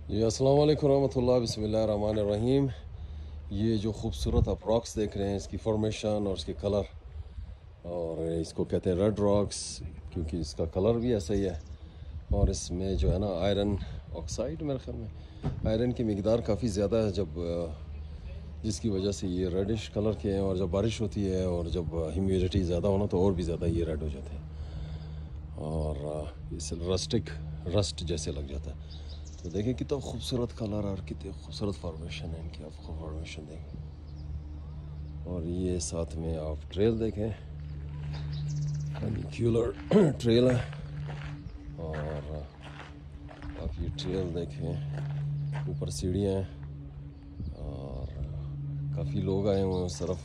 जी अस्सलाम वालेकुम रहमतुल्लाह बिस्मिल्लाहिर रहमानिर रहीम। ये जो खूबसूरत आप रॉक्स देख रहे हैं, इसकी फॉर्मेशन और इसके कलर, और इसको कहते हैं रेड रॉक्स क्योंकि इसका कलर भी ऐसा ही है। और इसमें जो है ना आयरन ऑक्साइड, मेरे ख्याल में आयरन की मिकदार काफ़ी ज़्यादा है, जिसकी वजह से ये रेडिश कलर के हैं। और जब बारिश होती है और जब ह्यूमिडिटी ज़्यादा होना तो और भी ज़्यादा ये रेड हो जाते हैं और इस रस्ट जैसे लग जाता है। तो देखें कितना खूबसूरत कलर और कितनी खूबसूरत फॉर्मेशन है इनकी, आप फॉर्मेशन देखें। और ये साथ में आप ट्रेल देखें, फनिक्यूलर ट्रेल है। और आप ये ट्रेल देखें, ऊपर सीढ़ियाँ हैं और काफ़ी लोग आए हुए हैं उस तरफ।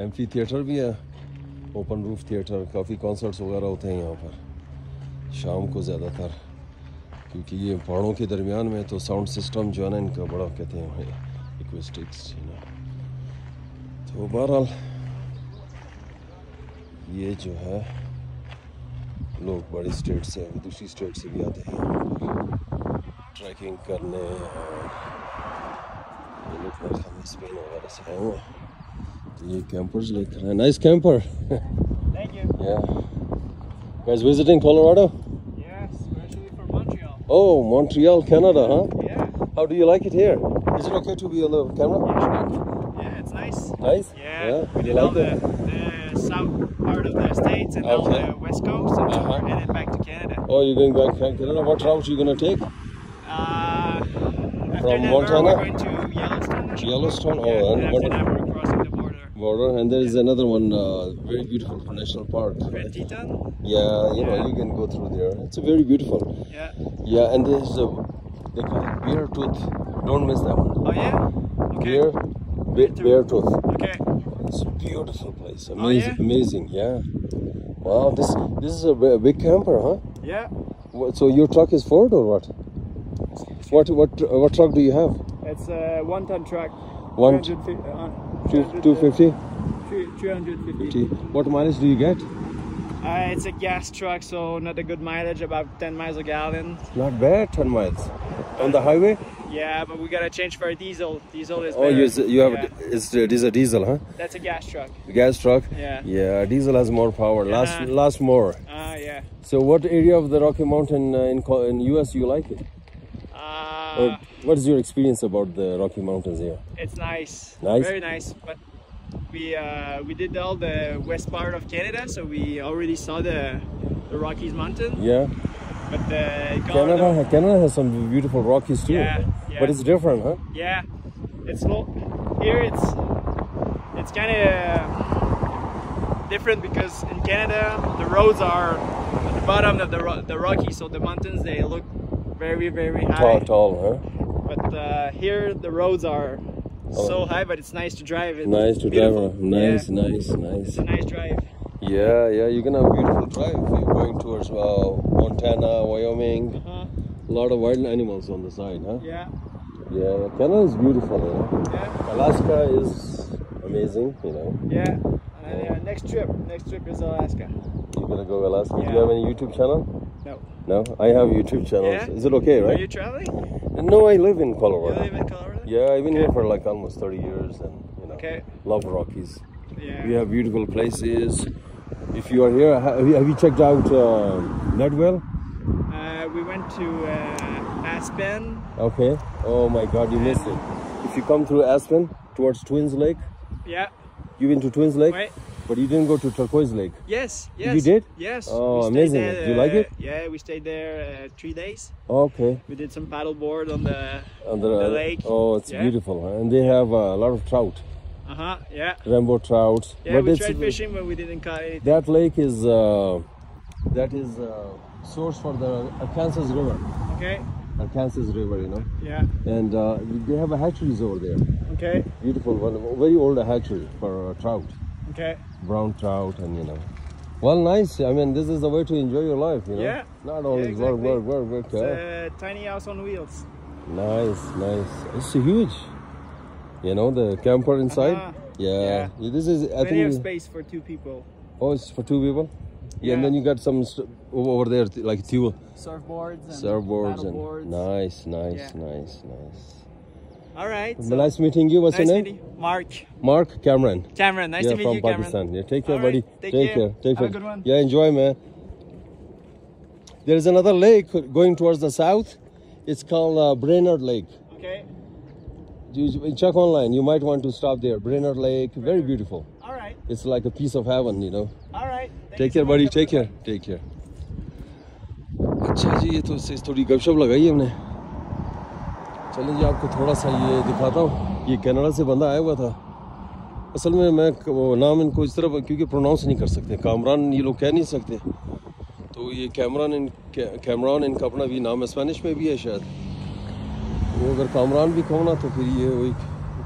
एम्फी थिएटर भी है, ओपन रूफ थिएटर, काफ़ी कॉन्सर्ट्स वगैरह होते हैं यहाँ पर शाम को ज़्यादातर, क्योंकि ये पहाड़ों के दरमियान में तो साउंड सिस्टम जो है ना इनका बड़ा कहते हैं एक्विस्टिक्स, तो बहरहाल ये जो है लोग बड़ी स्टेट से, दूसरी स्टेट से भी आते हैं ट्रैकिंग करने। और ये लोग स्पेन वगैरह से आए हुए हैं, तो ये कैंपर्स लेकर आए। Nice camper. Thank you. Yeah, guys visiting Colorado? Oh, Montreal, Canada, huh? Yeah. How do you like it here? Is it okay to be on the camera? Yeah, it's nice. Nice? Yeah. We did all the south part of the States and all the west coast and then we're headed back to Canada. Oh, you're going back to Canada? What route are you going to take? After From Denver, Montana? we're going to Yellowstone. Yellowstone? Yeah, Oh, and after that we're crossing the border. And there is another one, very beautiful national park. Red Teton? Yeah, you know, you can go through there. It's very beautiful. Yeah. Yeah, and there's they call it Bear Tooth. Don't miss that one. Oh yeah? Okay. Bear Tooth. Okay. It's a beautiful place. Amazing, Oh, yeah? amazing. Yeah. Wow, this is a big camper, huh? Yeah. So your truck is Ford or what? What truck do you have? It's a one-ton truck. 250? 350. What mileage do you get? It's a gas truck, so not a good mileage, about 10 miles a gallon. Not bad, 10 miles. On the highway? Yeah, but we gotta change for a diesel. Diesel is Oh, better. you have Yeah. it is a diesel, huh? That's a gas truck. Gas truck? Yeah. Yeah, diesel has more power. Lasts more. Yeah. So what area of the Rocky Mountain in US you like it? Or what is your experience about the Rocky Mountains here? It's nice. Nice? Very nice. But we did all the west part of Canada, so we already saw the Rockies mountain. Yeah. But Canada has some beautiful Rockies too. Yeah, yeah. But it's different, huh? Yeah. It's here it's kind of different because in Canada the roads are at the bottom of the Rockies, so the mountains they look very high. Tall, huh? But here the roads are so high, but it's nice to drive. Nice to beautiful. drive. Nice. It's a nice drive. Yeah, you're gonna have a beautiful drive if you're going towards Montana, Wyoming. A lot of wild animals on the side, huh? Yeah. Yeah, Canada is beautiful, you know. Yeah. Alaska is amazing, you know. Yeah. Next trip is Alaska. You're gonna go Alaska. Yeah. Do you have any YouTube channel? No. No? I have YouTube channels. Yeah? Is it okay, right? Are you traveling? No, I live in Colorado. You live in Colorado? Yeah, I've been here for like almost 30 years and, you know, Okay. love Rockies. Yeah. We have beautiful places. If you are here, have you checked out Nutwell? We went to Aspen. Okay. Oh my God, you missed it. If you come through Aspen towards Twins Lake, Yeah. you've been to Twins Lake, Wait. but you didn't go to Turquoise Lake. Yes. You did? Yes. Oh, We stayed amazing. there, Do you like it? Yeah, we stayed there 3 days. Okay. We did some paddleboard on The lake. Oh, it's Yeah. beautiful, huh? And they have a lot of trout, Yeah. rainbow trouts. Yeah, but we it's, tried fishing, but we didn't catch anything. that lake is source for the Arkansas River. Okay. Arkansas River, you know. Yeah. And they have a hatcheries over there. Okay. Beautiful one, very old hatchery for trout, Okay. brown trout, and you know. Well, nice. I mean, this is the way to enjoy your life, you know. Yeah. Not only exactly. work. It's a tiny house on wheels. Nice. It's huge. You know the camper inside. Yeah. This is I Plenty of think. space for 2 people. Oh, it's for 2 people. Yeah, and then you got some over there like fuel. Surfboards and Surfboards and paddleboards. nice. All right. Well, nice meeting you. What's nice your name? meeting you. Mark. Mark Cameron. Cameron, nice Yeah, to meet from you, Cameron. Pakistan. Yeah, take care, All buddy. right, take care. care. Take Have care. a good one. Yeah, enjoy, man. There is another lake going towards the south. It's called Brainerd Lake. Okay. You check online. You might want to stop there. Brainerd Lake, very beautiful. All right. It's like a piece of heaven, you know. All right. Take care, buddy. Take care. Take care. अच्छा जी, ये तो इससे थोड़ी गपशप लगाई हमने। चलें जी, आपको थोड़ा सा ये दिखाता हूँ। ये कनाडा से बंदा आया हुआ था। असल में मैं वो नाम इनको इस तरह क्योंकि प्रोनाउंस नहीं कर सकते, कामरान ये लोग कह नहीं सकते, तो ये कैमरान इनका अपना भी नाम है, स्पेनिश में भी है शायद। वो अगर कामरान भी कहो ना तो फिर ये वही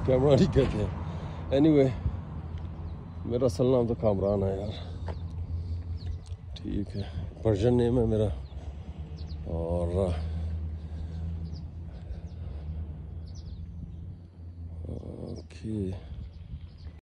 कैमरान ही कहते हैं। एनीवे, मेरा असल नाम तो कामरान है यार। ठीक है, पर्शियन नेम है मेरा। और ओके